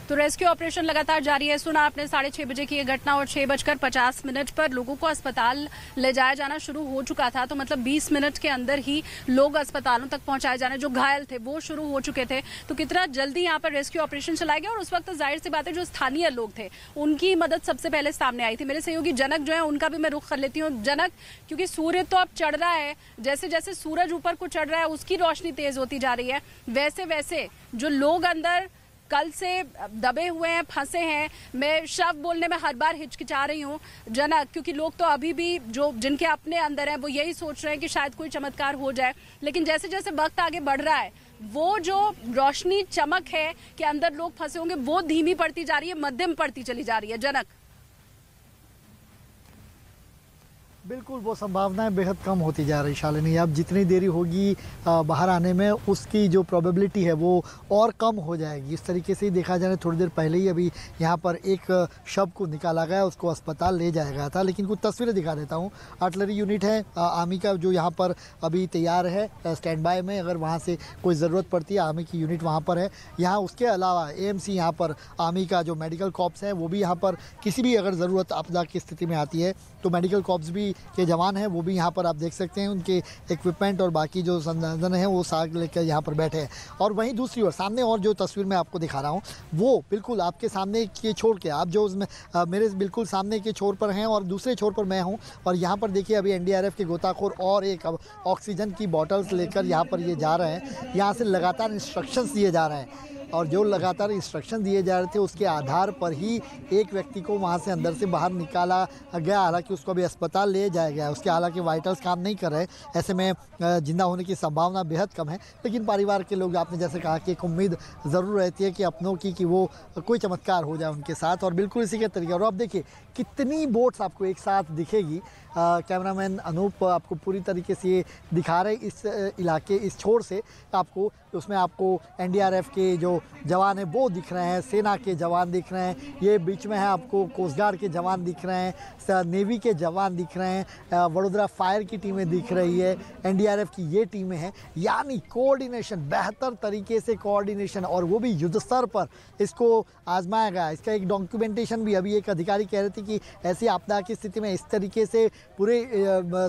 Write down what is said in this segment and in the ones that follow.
तो rescue operation लगातार जारी है। सुना आपने 6:30 बजे की ये घटना और 6:50 पर लोगों को अस्पताल ले जाया जाना शुरू हो चुका था। तो मतलब 20 मिनट के अंदर ही लोग अस्पतालों तक पहुंचाए जाने, जो घायल थे वो शुरू हो चुके थे। तो कितना जल्दी यहाँ पर रेस्क्यू ऑपरेशन चलाया गया और उस वक्त जाहिर सी बात है जो स्थानीय लोग थे उनकी मदद सबसे पहले सामने आई थी। मेरे सहयोगी जनक जो है उनका भी मैं रुख कर लेती हूँ। जनक, क्योंकि सूर्य तो अब चढ़ रहा है, जैसे जैसे सूरज ऊपर को चढ़ रहा है उसकी रोशनी तेज होती जा रही है, वैसे वैसे जो लोग अंदर कल से दबे हुए हैं, फंसे हैं, मैं शव बोलने में हर बार हिचकिचा रही हूँ जनक, क्योंकि लोग तो अभी भी जो जिनके अपने अंदर हैं वो यही सोच रहे हैं कि शायद कोई चमत्कार हो जाए। लेकिन जैसे जैसे वक्त आगे बढ़ रहा है वो जो रोशनी चमक है कि अंदर लोग फंसे होंगे वो धीमी पड़ती जा रही है, मध्यम पड़ती चली जा रही है। जनक, बिल्कुल वो संभावनाएं बेहद कम होती जा रही शालिनी। अब जितनी देरी होगी बाहर आने में उसकी जो प्रोबेबिलिटी है वो और कम हो जाएगी। इस तरीके से ही देखा जाए थोड़ी देर पहले ही अभी यहाँ पर एक शव को निकाला गया, उसको अस्पताल ले जाया गया था। लेकिन कुछ तस्वीरें दिखा देता हूँ। आर्टिलरी यूनिट है आर्मी का जो यहाँ पर अभी तैयार है स्टैंड बाय में, अगर वहाँ से कोई ज़रूरत पड़ती है आर्मी की यूनिट वहाँ पर है। यहाँ उसके अलावा AMC यहाँ पर आर्मी का जो मेडिकल कॉर्प्स है वो भी यहाँ पर किसी भी अगर ज़रूरत आपदा की स्थिति में आती है तो मेडिकल कॉर्प्स भी के जवान हैं वो भी यहाँ पर आप देख सकते हैं। उनके इक्विपमेंट और बाकी जो संसाधन है वो साथ लेकर यहाँ पर बैठे हैं। और वहीं दूसरी ओर सामने और जो तस्वीर मैं आपको दिखा रहा हूँ वो बिल्कुल आपके सामने के छोर के आप जो उसमें मेरे बिल्कुल सामने के छोर पर हैं और दूसरे छोर पर मैं हूँ। और यहाँ पर देखिए अभी NDRF के गोताखोर और एक ऑक्सीजन की बॉटल्स लेकर यहाँ पर ये जा रहे हैं। यहाँ से लगातार इंस्ट्रक्शंस दिए जा रहे हैं और जो लगातार इंस्ट्रक्शन दिए जा रहे थे उसके आधार पर ही एक व्यक्ति को वहाँ से अंदर से बाहर निकाला गया। हालांकि उसको अभी अस्पताल ले जाया गया है, उसके हालांकि वाइटल्स काम नहीं कर रहे, ऐसे में जिंदा होने की संभावना बेहद कम है। लेकिन परिवार के लोग, आपने जैसे कहा कि एक उम्मीद ज़रूर रहती है कि अपनों की कि वो कोई चमत्कार हो जाए उनके साथ। और बिल्कुल इसी के तरीके। और अब देखिए कितनी बोट्स आपको एक साथ दिखेगी। कैमरामैन अनूप आपको पूरी तरीके से ये दिखा रहे इस इलाके, इस छोर से आपको, उसमें आपको NDRF के जो जवान हैं वो दिख रहे हैं, सेना के जवान दिख रहे हैं, ये बीच में है आपको कोस्ट गार्ड के जवान दिख रहे हैं, नेवी के जवान दिख रहे हैं, वडोदरा फायर की टीमें दिख रही है, NDRF की ये टीमें हैं। यानी कोऑर्डिनेशन, बेहतर तरीके से कोऑर्डिनेशन, और वो भी युद्ध स्तर पर इसको आजमाया गया। इसका एक डॉक्यूमेंटेशन भी, अभी एक अधिकारी कह रहे थे कि ऐसी आपदा की स्थिति में इस तरीके से पूरे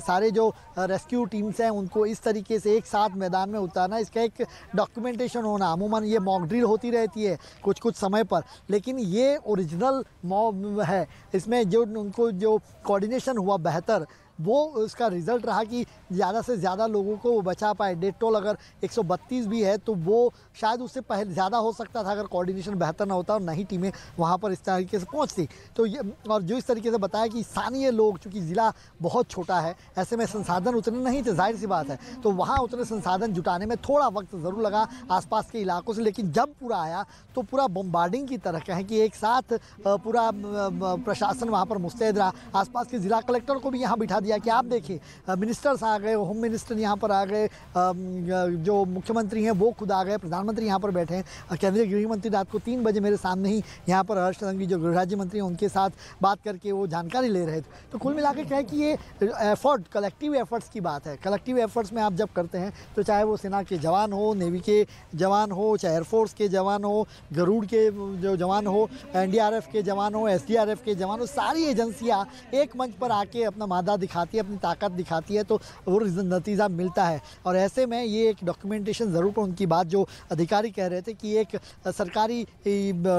सारे जो रेस्क्यू टीम्स हैं उनको इस तरीके से एक साथ मैदान में उतारना, इसका एक डॉक्यूमेंटेशन होना। अमूमन ये मॉक ड्रिल होती रहती है कुछ कुछ समय पर, लेकिन ये ओरिजिनल मॉक है। इसमें जो उनको जो कोऑर्डिनेशन हुआ बेहतर, वो उसका रिज़ल्ट रहा कि ज़्यादा से ज़्यादा लोगों को वो बचा पाए। डेथ टोल अगर 132 भी है तो वो शायद उससे पहले ज़्यादा हो सकता था अगर कोऑर्डिनेशन बेहतर ना होता और नहीं टीमें वहाँ पर इस तरीके से पहुँचती। तो ये, और जो इस तरीके से बताया कि स्थानीय लोग, चूँकि ज़िला बहुत छोटा है, ऐसे में संसाधन उतने नहीं थे, जाहिर सी बात है, तो वहाँ उतने संसाधन जुटाने में थोड़ा वक्त ज़रूर लगा आसपास के इलाकों से। लेकिन जब पूरा आया तो पूरा बम्बार्डिंग की तरह कहें कि एक साथ पूरा प्रशासन वहाँ पर मुस्तैद रहा। आसपास के ज़िला कलेक्टर को भी यहाँ बिठा दिया कि आप देखिए मिनिस्टर्स आ गए, होम मिनिस्टर यहाँ पर आ गए, जो मुख्यमंत्री हैं वो खुद आ गए, प्रधानमंत्री यहाँ पर बैठे हैं, केंद्रीय गृह मंत्री रात को 3 बजे मेरे सामने ही यहाँ पर हर्ष संघवी जो गृह राज्य मंत्री हैं उनके साथ बात करके वो जानकारी ले रहे थे। तो कुल मिला के कहें कि ये एफर्ट, कलेक्टिव एफर्ट्स की बात है। कलेक्टिव एफर्ट्स में आप जब करते हैं तो चाहे वो सेना के जवान हो, नेवी के जवान हो, चाहे एयरफोर्स के जवान हो, गरुड़ के जो जवान हो, NDRF के जवान हो, SDRF के जवान हो, सारी एजेंसियाँ एक मंच पर आके अपना मादा दिखाती है, अपनी ताकत दिखाती है, तो वो नतीजा मिलता है। और ऐसे में ये एक डॉक्यूमेंटेशन ज़रूर, पर उनकी बात जो अधिकारी कह रहे थे कि एक सरकारी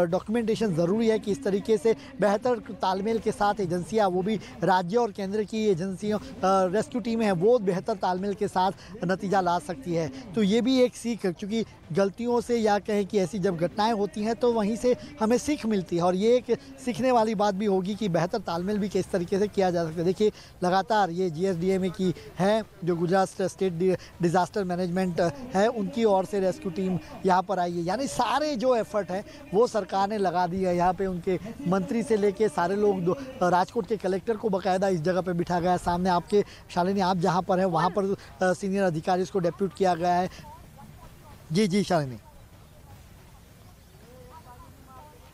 डॉक्यूमेंटेशन ज़रूरी है कि इस तरीके से बेहतर तालमेल के साथ एजेंसियाँ, वो भी राज्य और केंद्र की एजेंसियों, रेस्क्यू टीमें हैं, वो बेहतर तालमेल के साथ नतीजा ला सकती है। तो ये भी एक सीख है, क्योंकि गलतियों से या कहें कि ऐसी जब घटनाएं होती हैं तो वहीं से हमें सीख मिलती है। और ये एक सीखने वाली बात भी होगी कि बेहतर तालमेल भी किस तरीके से किया जा सकता है। देखिए लगातार ये GSDMA की है, जो गुजरात स्टेट डिज़ास्टर मैनेजमेंट है, उनकी ओर से रेस्क्यू टीम यहाँ पर आई है। यानी सारे जो एफर्ट है वो सरकार ने लगा दी है। यहाँ पे उनके मंत्री से लेके सारे लोग, राजकोट के कलेक्टर को बाकायदा इस जगह पे बिठा गया है। सामने आपके शालिनी आप जहाँ पर हैं वहाँ पर सीनियर अधिकारी को डेप्यूट किया गया है। जी शालिनी।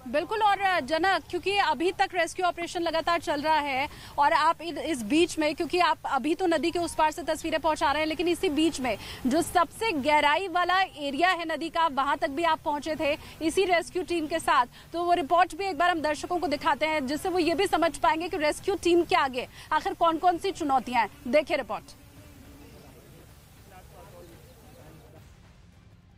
बिल्कुल। और जनक, क्योंकि अभी तक रेस्क्यू ऑपरेशन लगातार चल रहा है और आप इस बीच में, क्योंकि आप अभी तो नदी के उस पार से तस्वीरें पहुंचा रहे हैं, लेकिन इसी बीच में जो सबसे गहराई वाला एरिया है नदी का, वहां तक भी आप पहुंचे थे इसी रेस्क्यू टीम के साथ। तो वो रिपोर्ट भी एक बार हम दर्शकों को दिखाते हैं, जिससे वो ये भी समझ पाएंगे कि रेस्क्यू टीम के आगे आखिर कौन कौन सी चुनौतियां हैं। देखिए रिपोर्ट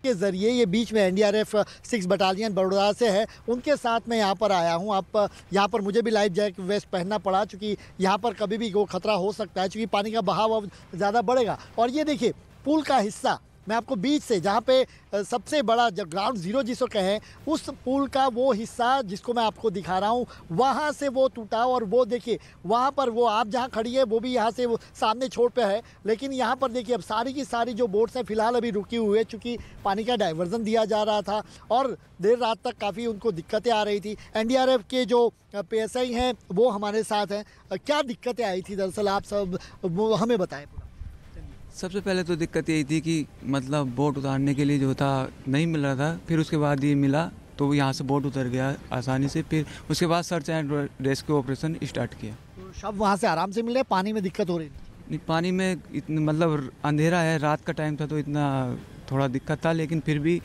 के जरिए। ये बीच में एनडीआरएफ 6 बटालियन बड़ौदा से है, उनके साथ मैं यहाँ पर आया हूँ। आप यहाँ पर मुझे भी लाइफ जैकेट वेस्ट पहनना पड़ा, क्योंकि यहाँ पर कभी भी वो खतरा हो सकता है, क्योंकि पानी का बहाव अब ज़्यादा बढ़ेगा। और ये देखिए पुल का हिस्सा, मैं आपको बीच से, जहाँ पे सबसे बड़ा जब ग्राउंड जीरो जिसको कहें, उस पुल का वो हिस्सा जिसको मैं आपको दिखा रहा हूँ, वहाँ से वो टूटा। और वो देखिए वहाँ पर वो आप जहाँ खड़ी है वो भी यहाँ से वो सामने छोर पे है। लेकिन यहाँ पर देखिए अब सारी की सारी जो बोट्स हैं फिलहाल अभी रुकी हुई है, चूँकि पानी का डाइवर्जन दिया जा रहा था और देर रात तक काफ़ी उनको दिक्कतें आ रही थी। एनडीआरएफ के जो PSI हैं वो हमारे साथ हैं। क्या दिक्कतें आई थी दरअसल, आप सब वो हमें बताएं। सबसे पहले तो दिक्कत यही थी कि मतलब बोट उतारने के लिए जो था नहीं मिल रहा था, फिर उसके बाद ये मिला तो यहाँ से बोट उतर गया आसानी से। फिर उसके बाद search and rescue operation start किया। तो शव वहाँ से आराम से मिले, पानी में दिक्कत हो रही थी? पानी में इतना मतलब अंधेरा है, रात का टाइम था तो इतना थोड़ा दिक्कत था, लेकिन फिर भी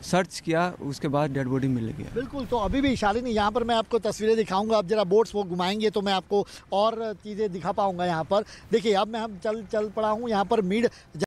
सर्च किया, उसके बाद डेड बॉडी मिल गया। बिल्कुल। तो अभी भी शालिनी, यहाँ पर मैं आपको तस्वीरें दिखाऊंगा। अब जरा बोट्स वो घुमाएंगे तो मैं आपको और चीज़ें दिखा पाऊंगा। यहाँ पर देखिए अब मैं हम चल पड़ा हूँ यहाँ पर मिड